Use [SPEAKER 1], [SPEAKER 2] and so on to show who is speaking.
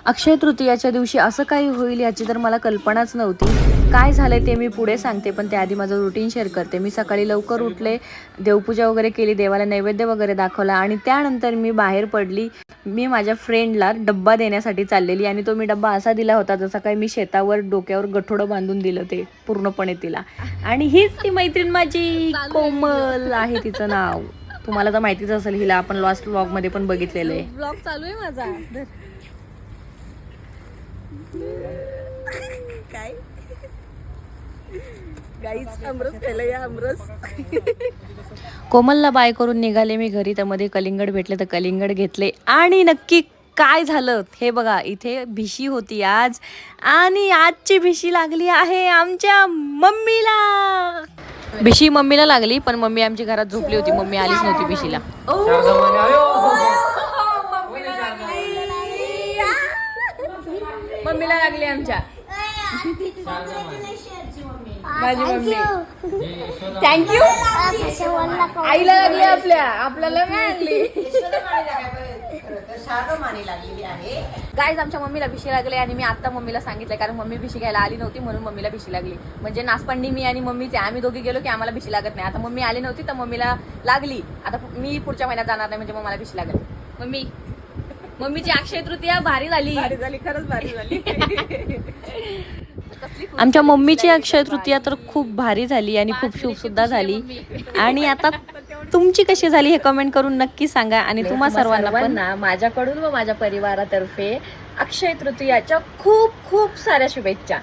[SPEAKER 1] अक्षय तृतीयाच्या दिवशी असं काही होईल याची तर मला कल्पनाच नव्हती. काय झालंय ते मी पुढे सांगते, पण त्याआधी माझं रुटीन शेअर करते. मी सकाळी लवकर उठले, देवपूजा वगैरे केली, देवाला नैवेद्य वगैरे दाखवला आणि त्यानंतर मी बाहेर पडली. मी माझ्या फ्रेंडला डब्बा देण्यासाठी चाललेली आणि तो मी डब्बा असा दिला होता जसा काही मी शेतावर डोक्यावर गठोडं बांधून दिलं ते पूर्णपणे तिला. आणि हीच ती मैत्रीण माझी कोमल आहे तिचं नाव. तुम्हाला तर माहितीच असेल हिला, आपण लास्ट व्लॉग मध्ये पण बघितलेलं आहे.
[SPEAKER 2] ब्लॉग चालू आहे माझा. काय गाईच आमरस खायला या. आमरस
[SPEAKER 1] कोमलला बाय करून निघाले मी घरी. त्यामध्ये कलिंगड भेटले तर कलिंगड घेतले. आणि नक्की काय झालं हे बघा, इथे भिशी होती आज आणि आजची भिशी लागली आहे आमच्या मम्मीला. भिशी मम्मीला लागली, पण मम्मी आमची घरात झोपली होती. मम्मी आलीच नव्हती भिशीला.
[SPEAKER 2] मम्मीला लागली आमच्या. माझी मम्मी थँक्यू. आईला लागली, आपल्याला नाही लागली. गाईज आमच्या मम्मीला भिशी लागली आणि मी आता मम्मीला सांगितलं, कारण मम्मी भिशी घ्यायला आली नव्हती म्हणून मम्मीला भिशी लागली. म्हणजे नाचपंडी मी आणि मम्मीचे, आम्ही दोघी गेलो की आम्हाला भिशी लागत नाही. आता मम्मी आली नव्हती तर मम्मीला लागली. आता मी पुढच्या महिन्यात जाणार नाही म्हणजे मग मला भिशी लागेल. मम्मीची अक्षय तृतीया भारी झाली. खरंच भारी झाली.
[SPEAKER 1] आमच्या मम्मीची अक्षय तृतीया तर खूप भारी झाली आणि खूप शुभ सुद्धा झाली. आणि आता तुमची कशी झाली हे कमेंट करून नक्की सांगा. आणि तुम्हा सर्वांना पण माझ्याकडून व माझ्या परिवारातर्फे अक्षय तृतीयाच्या खूप खूप साऱ्या शुभेच्छा.